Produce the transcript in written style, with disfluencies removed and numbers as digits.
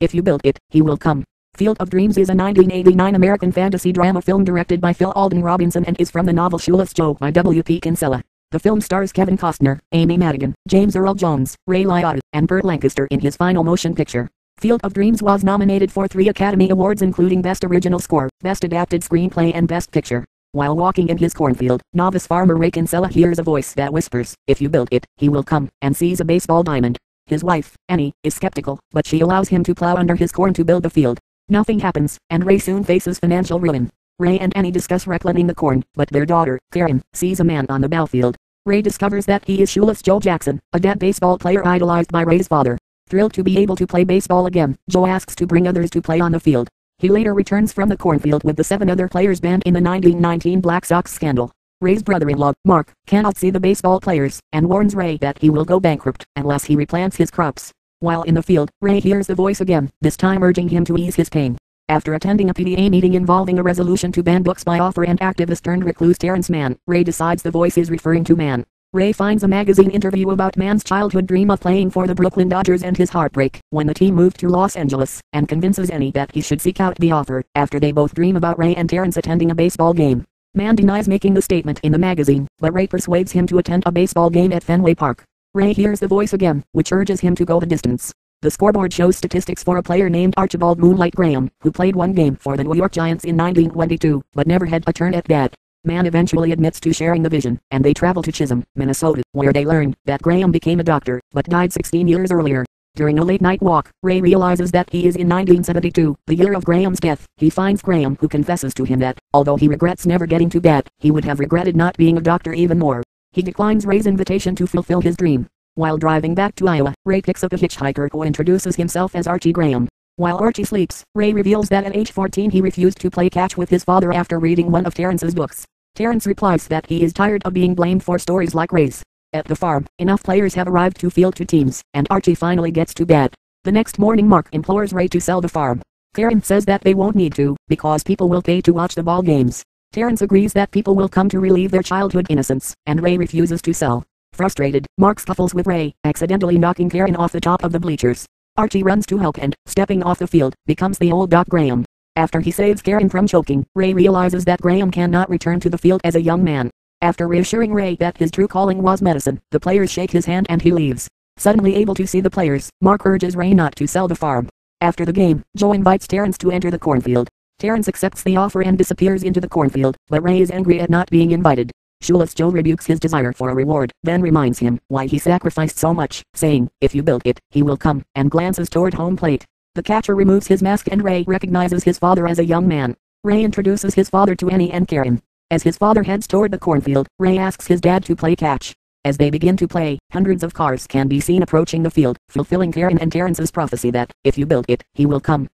If you build it, he will come. Field of Dreams is a 1989 American fantasy drama film directed by Phil Alden Robinson and is from the novel Shoeless Joe by W.P. Kinsella. The film stars Kevin Costner, Amy Madigan, James Earl Jones, Ray Liotta, and Burt Lancaster in his final motion picture. Field of Dreams was nominated for 3 Academy Awards including Best Original Score, Best Adapted Screenplay and Best Picture. While walking in his cornfield, novice farmer Ray Kinsella hears a voice that whispers, "If you build it, he will come," and sees a baseball diamond. His wife, Annie, is skeptical, but she allows him to plow under his corn to build the field. Nothing happens, and Ray soon faces financial ruin. Ray and Annie discuss reclaiming the corn, but their daughter, Karen, sees a man on the battlefield. Ray discovers that he is Shoeless Joe Jackson, a dead baseball player idolized by Ray's father. Thrilled to be able to play baseball again, Joe asks to bring others to play on the field. He later returns from the cornfield with the 7 other players banned in the 1919 Black Sox scandal. Ray's brother-in-law, Mark, cannot see the baseball players, and warns Ray that he will go bankrupt unless he replants his crops. While in the field, Ray hears the voice again, this time urging him to ease his pain. After attending a PTA meeting involving a resolution to ban books by author and activist turned recluse Terrence Mann, Ray decides the voice is referring to Mann. Ray finds a magazine interview about Mann's childhood dream of playing for the Brooklyn Dodgers and his heartbreak when the team moved to Los Angeles, and convinces Annie that he should seek out the author, after they both dream about Ray and Terrence attending a baseball game. Mann denies making the statement in the magazine, but Ray persuades him to attend a baseball game at Fenway Park. Ray hears the voice again, which urges him to go the distance. The scoreboard shows statistics for a player named Archibald Moonlight Graham, who played 1 game for the New York Giants in 1922, but never had a turn at bat. Mann eventually admits to sharing the vision, and they travel to Chisholm, Minnesota, where they learn that Graham became a doctor, but died 16 years earlier. During a late-night walk, Ray realizes that he is in 1972, the year of Graham's death. He finds Graham, who confesses to him that, although he regrets never getting to bat, he would have regretted not being a doctor even more. He declines Ray's invitation to fulfill his dream. While driving back to Iowa, Ray picks up a hitchhiker who introduces himself as Archie Graham. While Archie sleeps, Ray reveals that at age 14 he refused to play catch with his father after reading one of Terrence's books. Terrence replies that he is tired of being blamed for stories like Ray's. At the farm, enough players have arrived to field 2 teams, and Archie finally gets to bat. The next morning Mark implores Ray to sell the farm. Karen says that they won't need to, because people will pay to watch the ball games. Terrence agrees that people will come to relieve their childhood innocence, and Ray refuses to sell. Frustrated, Mark scuffles with Ray, accidentally knocking Karen off the top of the bleachers. Archie runs to help and, stepping off the field, becomes the old Doc Graham. After he saves Karen from choking, Ray realizes that Graham cannot return to the field as a young man. After reassuring Ray that his true calling was medicine, the players shake his hand and he leaves. Suddenly able to see the players, Mark urges Ray not to sell the farm. After the game, Joe invites Terrence to enter the cornfield. Terrence accepts the offer and disappears into the cornfield, but Ray is angry at not being invited. Shoeless Joe rebukes his desire for a reward, then reminds him why he sacrificed so much, saying, "If you build it, he will come," and glances toward home plate. The catcher removes his mask and Ray recognizes his father as a young man. Ray introduces his father to Annie and Karen. As his father heads toward the cornfield, Ray asks his dad to play catch. As they begin to play, hundreds of cars can be seen approaching the field, fulfilling Karen and Terrence's prophecy that, if you build it, he will come.